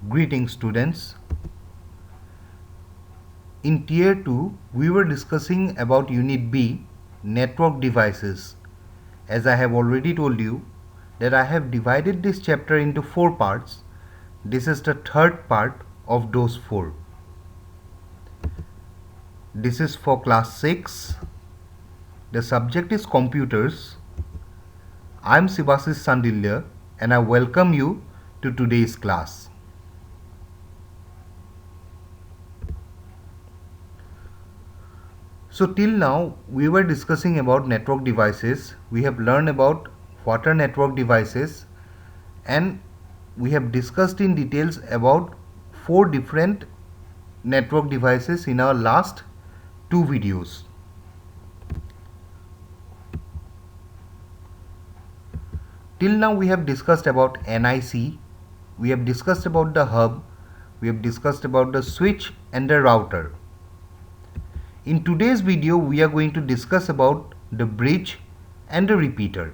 Greetings students. In Tier 2, we were discussing about Unit B, Network Devices. As I have already told you that I have divided this chapter into 4 parts. This is the third part of those 4. This is for class 6. The subject is computers. I am Sivasis Sandilya and I welcome you to today's class. So till now we were discussing about network devices. We have learned about what are network devices and we have discussed in details about 4 different network devices in our last 2 videos. Till now we have discussed about NIC, we have discussed about the hub, we have discussed about the switch and the router. In today's video we are going to discuss about the bridge and the repeater.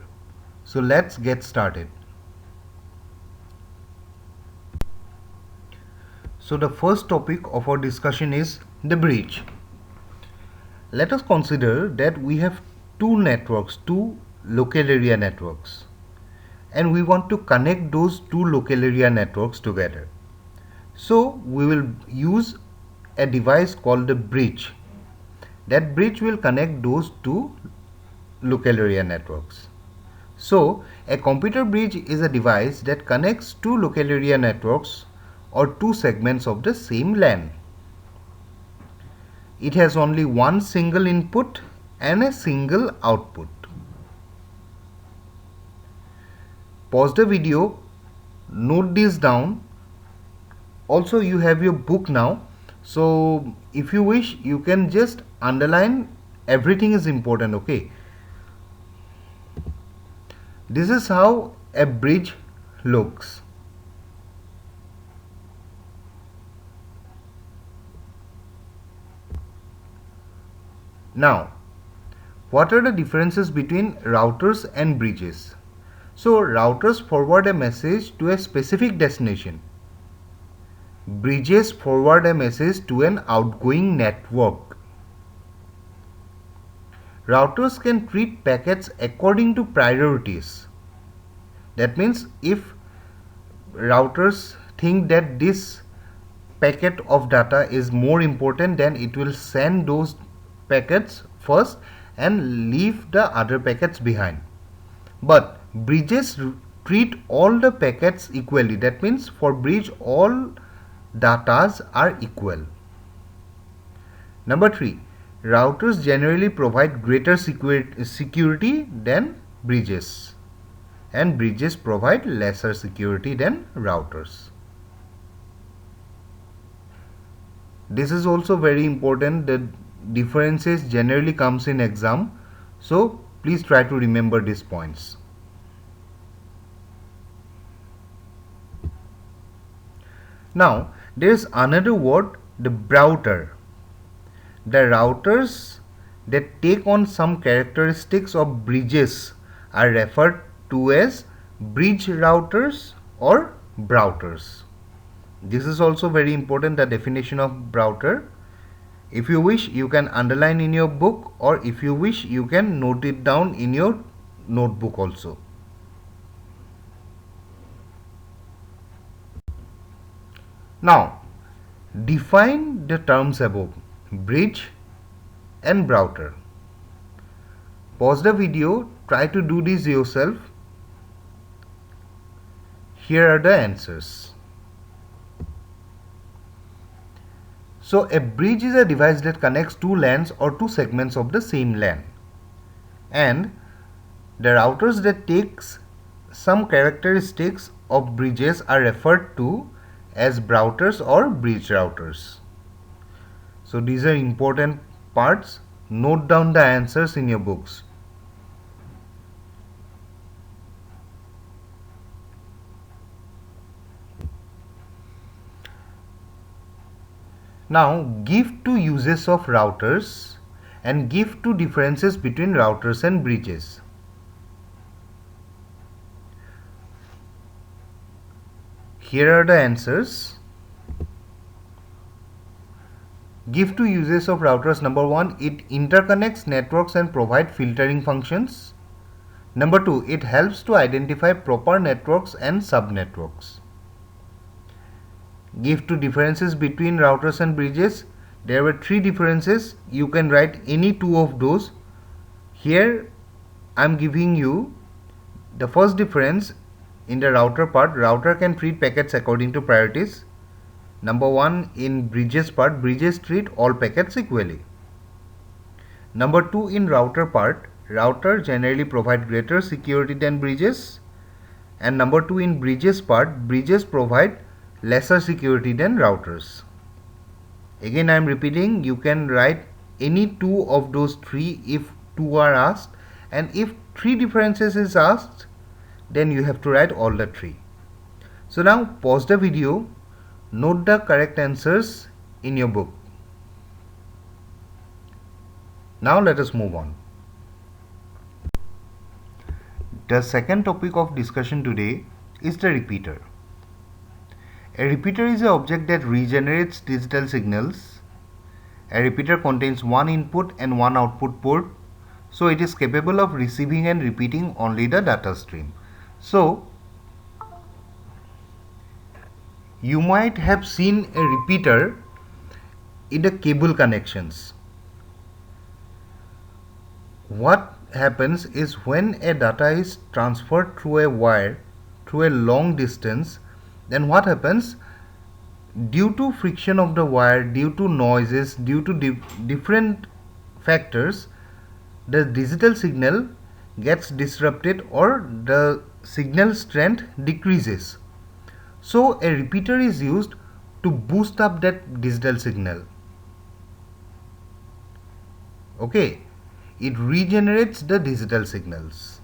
So let's get started. So the first topic of our discussion is the bridge. Let us consider that we have two networks, two local area networks, and we want to connect those two local area networks together. So we will use a device called the bridge. That bridge will connect those two local area networks. So a computer bridge is a device that connects two local area networks or two segments of the same LAN. It has only one single input and a single output. Pause the video, note this down. Also you have your book now, so if you wish you can just underline everything is important, okay? This is how a bridge looks. Now, what are the differences between routers and bridges? So, routers forward a message to a specific destination. Bridges forward a message to an outgoing network. Routers can treat packets according to priorities. That means if routers think that this packet of data is more important, then it will send those packets first and leave the other packets behind. But bridges treat all the packets equally. That means for bridge all datas are equal. Number 3, routers generally provide greater security than bridges, and bridges provide lesser security than routers. This is also very important. The differences generally comes in exam, so please try to remember these points. Now there is another word, the router. The routers that take on some characteristics of bridges are referred to as bridge routers or brouters. This is also very important, the definition of router. If you wish you can underline in your book, or if you wish you can note it down in your notebook also. Now define the terms above, bridge and router. Pause the video, try to do this yourself. Here are the answers. So a bridge is a device that connects two LANs or two segments of the same LAN, and the routers that takes some characteristics of bridges are referred to as brouters or bridge routers. So these are important parts. Note down the answers in your books. Now give two uses of routers and give two differences between routers and bridges. here are the answers. Give two uses of routers. Number 1, it interconnects networks and provide filtering functions. Number 2, it helps to identify proper networks and subnetworks. Give two differences between routers and bridges. There were 3 differences. You can write any 2 of those. Here I am giving you the first difference in the router part. Router can treat packets according to priorities. Number 1, in bridges part, bridges treat all packets equally. Number 2, in router part, router generally provide greater security than bridges. And number 2, in bridges part, bridges provide lesser security than routers. Again I am repeating, you can write any 2 of those 3 if 2 are asked, and if 3 differences is asked, then you have to write all the 3. So now pause the video, note the correct answers in your book. Now let us move on. The second topic of discussion today is the repeater. A repeater is an object that regenerates digital signals. A repeater contains one input and one output port, so it is capable of receiving and repeating only the data stream. So you might have seen a repeater in the cable connections. What happens is when a data is transferred through a wire through a long distance, then what happens, due to friction of the wire, due to noises, due to different factors, the digital signal gets disrupted or the signal strength decreases. So a repeater is used to boost up that digital signal. Okay, it regenerates the digital signals.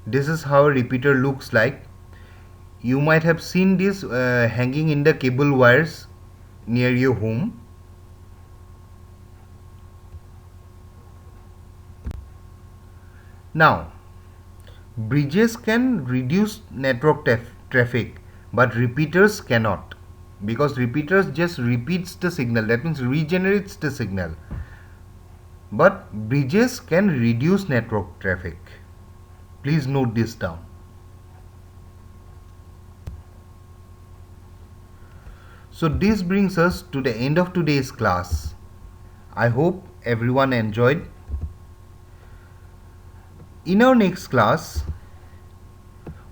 This is how a repeater looks like. You might have seen this hanging in the cable wires near your home. Now, bridges can reduce network traffic, but repeaters cannot, because repeaters just repeats the signal, that means regenerates the signal, but bridges can reduce network traffic. Please note this down. So this brings us to the end of today's class. I hope everyone enjoyed. In our next class,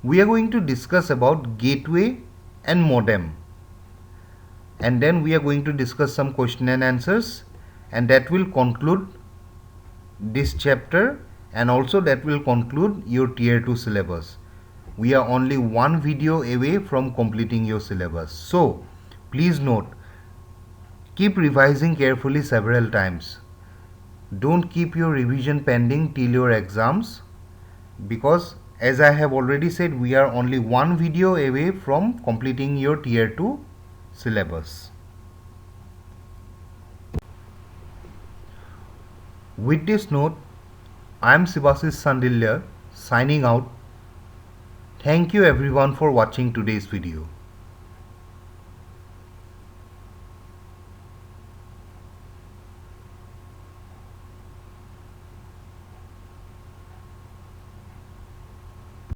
we are going to discuss about gateway and modem, and then we are going to discuss some question and answers, and that will conclude this chapter, and also that will conclude your tier 2 syllabus. We are only one video away from completing your syllabus. So please note, keep revising carefully several times. Don't keep your revision pending till your exams, because as I have already said, we are only one video away from completing your tier 2 syllabus. With this note, I am Sivashish Sandilya signing out. Thank you everyone for watching today's video.